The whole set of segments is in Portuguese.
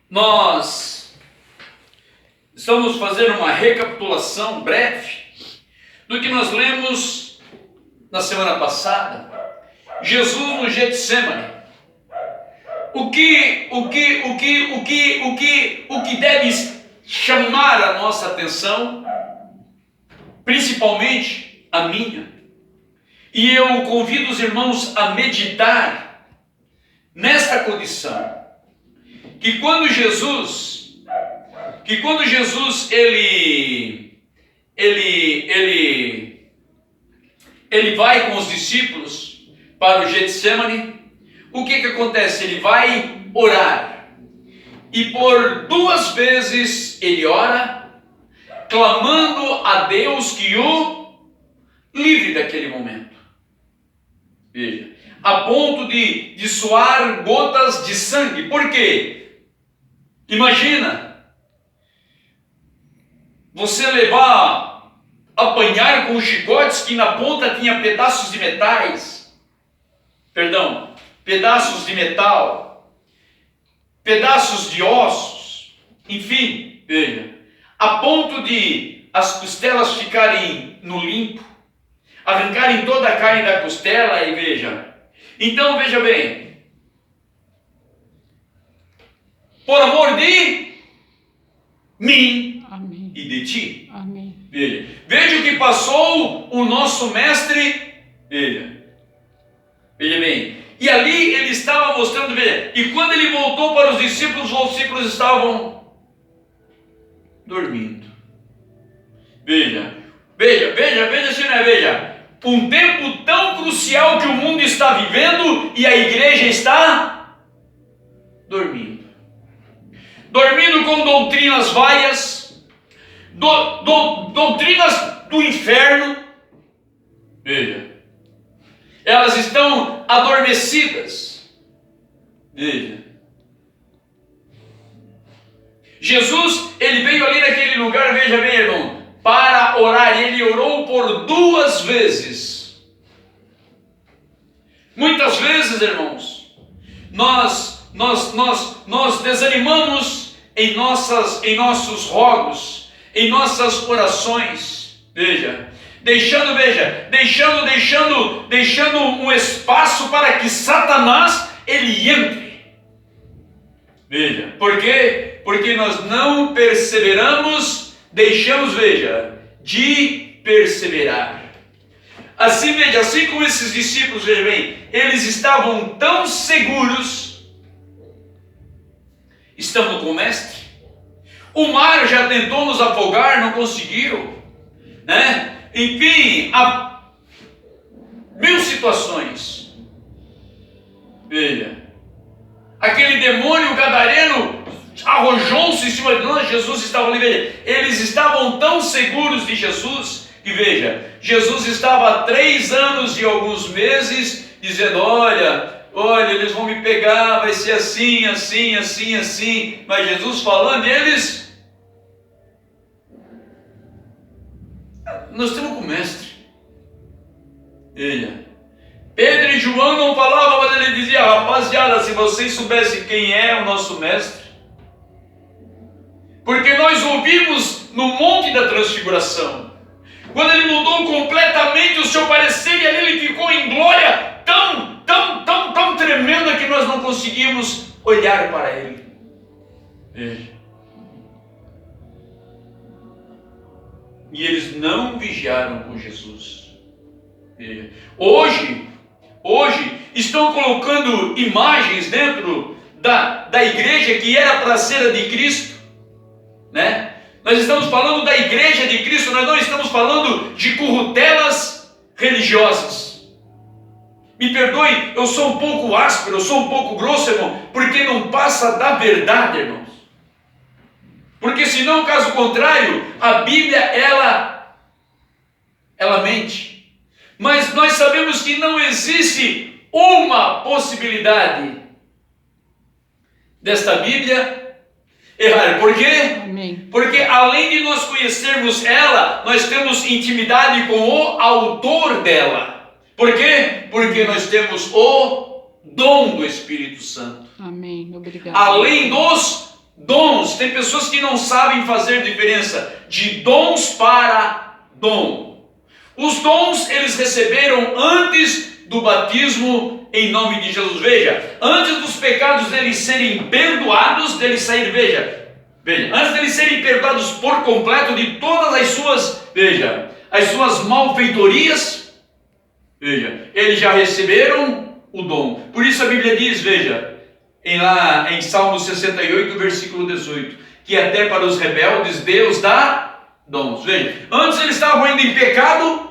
Nós estamos fazendo uma recapitulação breve do que nós lemos na semana passada. Jesus no Getsemane. O que deve chamar a nossa atenção, principalmente a minha, e eu convido os irmãos a meditar nesta condição, que quando Jesus ele vai com os discípulos para o Getsemane, o que acontece? Ele vai orar, e por 2 vezes ele ora, clamando a Deus que o livre daquele momento. Veja, a ponto de suar gotas de sangue. Por quê? Imagina você apanhar com chicotes que na ponta tinha pedaços de metal, pedaços de ossos, enfim, veja, a ponto de as costelas ficarem no limpo, arrancarem toda a carne da costela, e veja. Então, veja bem, por amor de mim, amém, e de ti. Amém. Veja o que passou o nosso mestre, veja bem, e ali ele estava mostrando, veja, e quando ele voltou para os discípulos estavam dormindo. Veja, um tempo tão crucial que o mundo está vivendo e a igreja está dormindo com doutrinas várias, doutrinas do inferno. Veja, elas estão adormecidas. Veja, Jesus, ele veio ali naquele lugar, veja bem, irmão, para orar. Ele orou por 2 vezes. Muitas vezes, irmãos, nós desanimamos em nossos rogos, em nossas orações. Veja, deixando um espaço para que Satanás ele entre. Veja, por quê? Porque nós não perseveramos, deixamos, de perseverar. Assim, assim como esses discípulos, veja bem, eles estavam tão seguros, estando com o mestre. O mar já tentou nos afogar, não conseguiu, né? Enfim, há 1000 situações. Veja, aquele demônio gadareno arrojou-se em cima de nós. Jesus estava ali, veja. Eles estavam tão seguros de Jesus que, veja, Jesus estava há 3 anos e alguns meses dizendo: olha, eles vão me pegar, vai ser assim. Mas Jesus falando, e eles... Nós temos com o mestre. Pedro e João não falavam, mas ele dizia: rapaziada, se vocês soubessem quem é o nosso mestre. Porque nós ouvimos no Monte da Transfiguração, quando ele mudou completamente o seu parecer, e ali ele ficou em glória tão tremenda que nós não conseguimos olhar para ele. Veja. E eles não vigiaram com Jesus. Veja. Hoje estão colocando imagens dentro da igreja que era para ser a de Cristo, né? Nós estamos falando da igreja de Cristo, nós não estamos falando de currutelas religiosas. Me perdoe, eu sou um pouco áspero, eu sou um pouco grosso, irmão, porque não passa da verdade, irmãos. Porque senão, caso contrário, a Bíblia, ela mente. Mas nós sabemos que não existe uma possibilidade desta Bíblia errar. Por quê? Amém. Porque além de nós conhecermos ela, nós temos intimidade com o autor dela. Por quê? Porque nós temos o dom do Espírito Santo. Amém. Obrigado. Além dos Dons, tem pessoas que não sabem fazer diferença de dons para dom. Os dons eles receberam antes do batismo em nome de Jesus. Veja, antes dos pecados deles serem perdoados, deles saírem, veja, antes deles serem perdoados por completo de todas as suas, as suas malfeitorias, eles já receberam o dom. Por isso a Bíblia diz, lá em Salmo 68, versículo 18, que até para os rebeldes Deus dá dons. Antes eles estavam ainda em pecado,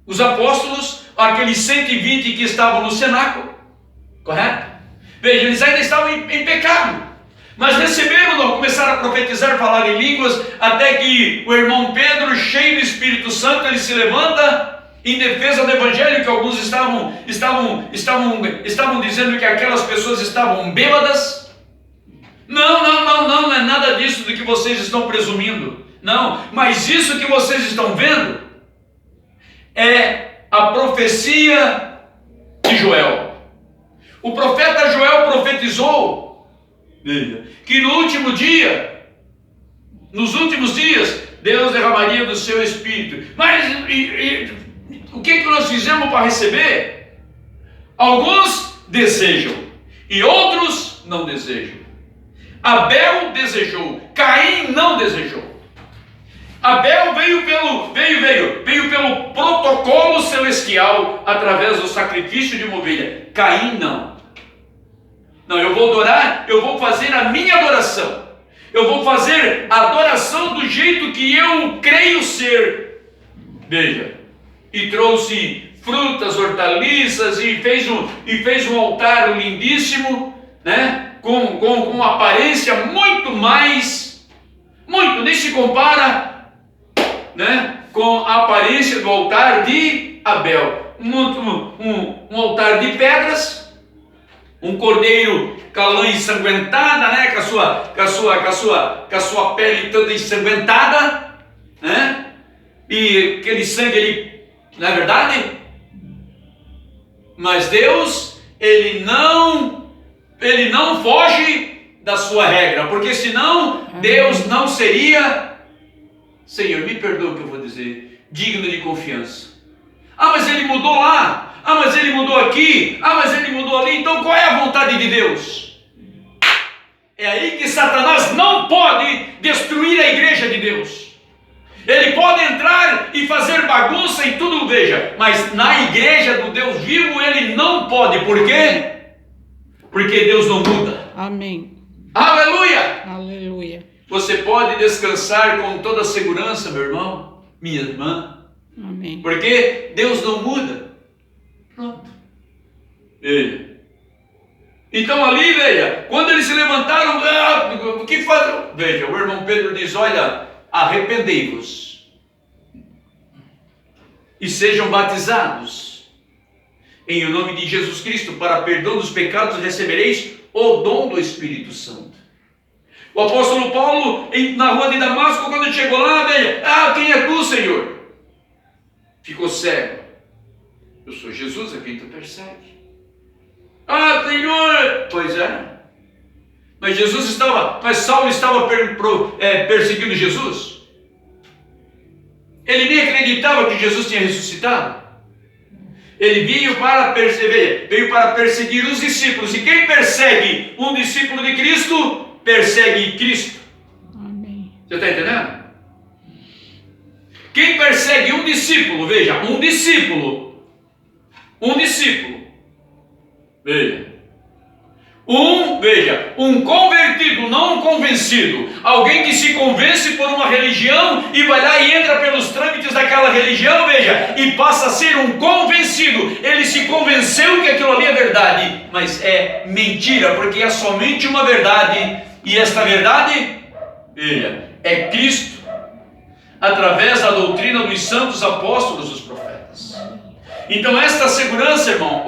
os apóstolos, aqueles 120 que estavam no cenáculo, correto? Eles ainda estavam em pecado, mas receberam, começaram a profetizar, falar em línguas, até que o irmão Pedro, cheio do Espírito Santo, ele se levanta em defesa do Evangelho, que alguns estavam dizendo que aquelas pessoas estavam bêbadas. Não é nada disso do que vocês estão presumindo, não, mas isso que vocês estão vendo é a profecia de Joel. O profeta Joel profetizou que nos últimos dias, Deus derramaria do seu Espírito. Mas o que nós fizemos para receber? Alguns desejam e outros não desejam. Abel desejou, Caim não desejou. Abel veio pelo protocolo celestial, através do sacrifício de uma ovelha. Caim não. Eu vou adorar, eu vou fazer a minha adoração. Eu vou fazer a adoração do jeito que eu creio ser. E trouxe frutas, hortaliças e fez um altar lindíssimo, com uma aparência muito, nem se compara, com a aparência do altar de Abel. Um altar de pedras, um cordeiro com a lã ensanguentada, com a sua pele toda ensanguentada, e aquele sangue ali, não é verdade? Mas Deus, ele não foge da sua regra, porque senão Deus não seria, Senhor, me perdoa o que eu vou dizer, digno de confiança. Mas ele mudou lá, mas ele mudou aqui, mas ele mudou ali. Então qual é a vontade de Deus? É aí que Satanás não pode destruir a igreja de Deus. Ele pode entrar e fazer bagunça e tudo, mas na igreja do Deus vivo ele não pode. Por quê? Porque Deus não muda. Amém. Aleluia! Aleluia. Você pode descansar com toda a segurança, meu irmão, minha irmã. Amém. Porque Deus não muda. Pronto. Então ali, quando eles se levantaram, o que faz? O irmão Pedro diz, olha, arrependei-vos e sejam batizados em o nome de Jesus Cristo para perdão dos pecados, recebereis o dom do Espírito Santo. O apóstolo Paulo, na rua de Damasco, quando chegou lá, quem é tu, Senhor? Ficou cego. Eu sou Jesus a quem tu persegue. Senhor! Pois é. Mas Saulo estava perseguindo Jesus? Ele nem acreditava que Jesus tinha ressuscitado. Ele veio para perseguir os discípulos. E quem persegue um discípulo de Cristo, persegue Cristo. Amém. Você está entendendo? Quem persegue um discípulo, um convertido, não um convencido, alguém que se convence por uma religião e vai lá e entra pelos trâmites daquela religião, e passa a ser um convencido. Ele se convenceu que aquilo ali é verdade, mas é mentira, porque é somente uma verdade, e esta verdade, é Cristo, através da doutrina dos santos apóstolos, dos profetas. Então esta segurança, irmão,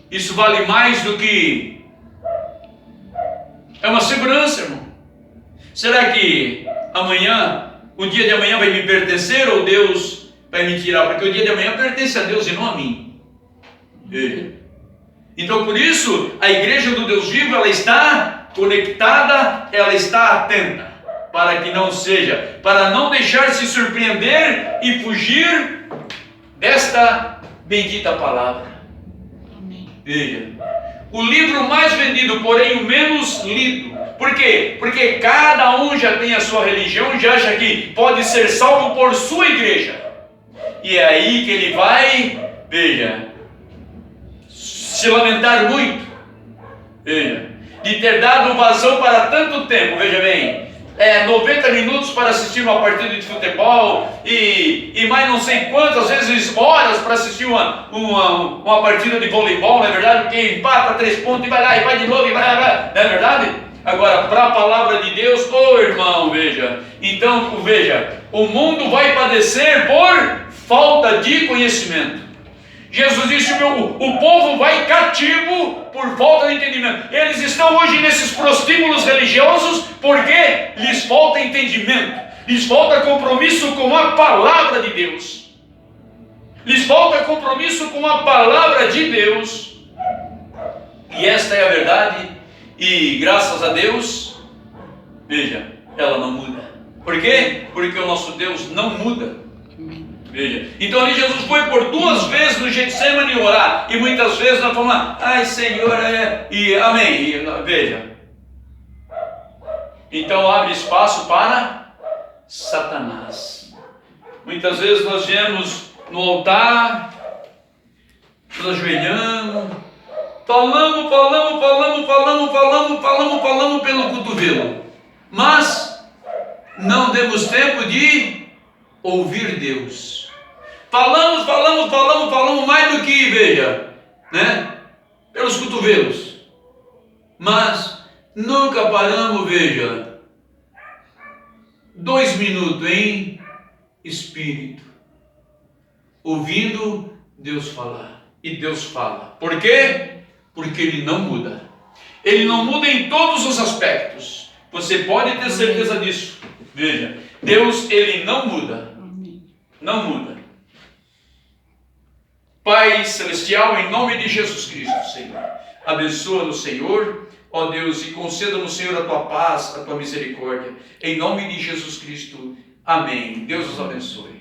isso vale mais do que... É uma segurança, irmão. Será que o dia de amanhã vai me pertencer ou Deus vai me tirar? Porque o dia de amanhã pertence a Deus e não a mim. Então, por isso, a igreja do Deus vivo, ela está conectada, ela está atenta, para que não seja, para não deixar se surpreender e fugir desta bendita palavra. Amém. Veja, o livro mais vendido, porém o menos lido. Por quê? Porque cada um já tem a sua religião e já acha que pode ser salvo por sua igreja. E é aí que ele vai, veja, se lamentar muito, veja, de ter dado vazão para tanto tempo. Veja bem, 90 minutos para assistir uma partida de futebol e mais não sei quantas vezes horas para assistir uma partida de voleibol, não é verdade? Porque empata 3 pontos e vai lá e vai de novo e vai, não é verdade? Agora, para a palavra de Deus, irmão, veja, então, veja, o mundo vai padecer por falta de conhecimento. Jesus disse, o povo vai cativo por falta de entendimento. Eles estão hoje nesses prostíbulos religiosos porque lhes falta entendimento, lhes falta compromisso com a palavra de Deus. Lhes falta compromisso com a palavra de Deus. E esta é a verdade. E graças a Deus, veja, ela não muda. Por quê? Porque o nosso Deus não muda. Veja, então ali Jesus foi por 2 vezes no Getsemane orar. E muitas vezes nós falamos, ai Senhor, e amém. E, veja, então abre espaço para Satanás. Muitas vezes nós viemos no altar, nos ajoelhamos, falamos pelo cotovelo, mas não demos tempo de ouvir Deus. Falamos mais do que, veja, né? Pelos cotovelos, mas nunca paramos, veja, 2 minutos em espírito, ouvindo Deus falar. E Deus fala. Por quê? Porque Ele não muda. Ele não muda em todos os aspectos. Você pode ter certeza disso. Veja, Deus, Ele não muda. Não muda. Pai Celestial, em nome de Jesus Cristo, Senhor, abençoa-nos, Senhor, ó Deus, e conceda-nos, Senhor, a tua paz, a tua misericórdia. Em nome de Jesus Cristo. Amém. Deus os abençoe.